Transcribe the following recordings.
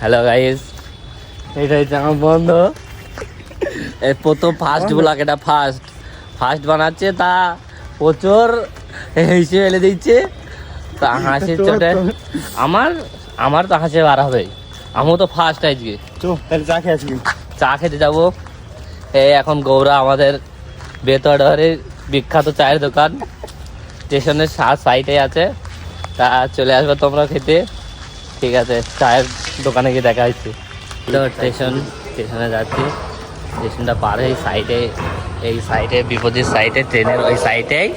Hello guys, এটা হচ্ছে আমার বন্ধু। এই প্রথম ফার্স্ট ব্লগ, এটা ফার্স্ট বানাচ্ছে, তা প্রচুর হেসে ফেলে দিচ্ছে। তা হাসির চোটে আমার তো হাসি বার হবে। আমিও তো ফার্স্ট আজকে। তাহলে চা খেয়ে আসবি। চা খেতে যাবো। এই এখন গৌরা আমাদের বেতডারে বিখ্যাত চায়ের দোকান স্টেশনের সাইডে আছে। তা চলে আসবে তোমরা খেতে। ঠিক আছে, চায়ের দোকানে গিয়ে দেখা হচ্ছে। তো স্টেশনে যাচ্ছি। স্টেশনটা পার হয়ে এই সাইডে বিপরীত সাইডে ট্রেনের ওই সাইডেই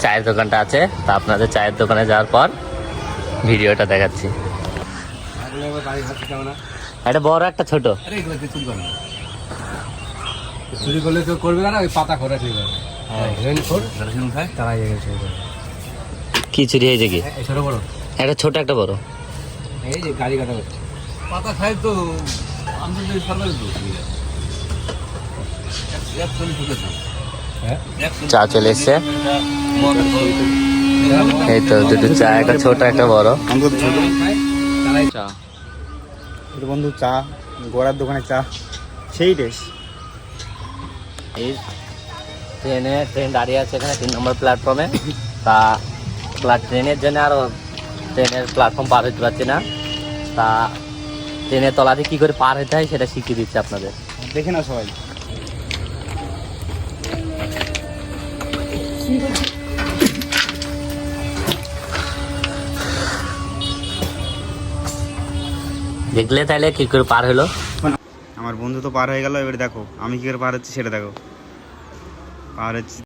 চায়ের দোকানটা আছে। তা আপনাদের চায়ের দোকানে যাওয়ার পর ভিডিওটা দেখাচ্ছি। এটা বড় একটা ছোট চুরি করলে কেউ করবে না, ওই পাতা করে ঠিক আছে। কি চুরি হয়েছে কি? ছোট বড় একটা ছোট একটা বড়। এই যে গাড়ি কাটা পাতা খাই তো আন্তর্জাতিক সরকারের তো চা চলে এসছে। এই তো দুটো চা, একটা ছোট একটা বড়। চা এটা বন্ধু, চা গোড়ার দোকানে চা সেই টেস্ট। এই ট্রেন দাঁড়িয়ে আছে এখানে 3 নম্বর প্ল্যাটফর্মে। তা ট্রেনের জন্য আরো ট্রেনের প্ল্যাটফর্ম পার হতে পারছি না। তা ট্রেনের তলাতে কি করে পার হতে হয় সেটা শিখিয়ে দিচ্ছে আপনাদের। দেখে না সবাই। দেখলে তাহলে কি করে পার হলো। আমার বন্ধু তো পার হয়ে গেল, এবারে দেখো আমি কি করে পার হচ্ছি সেটা দেখো। পার হচ্ছি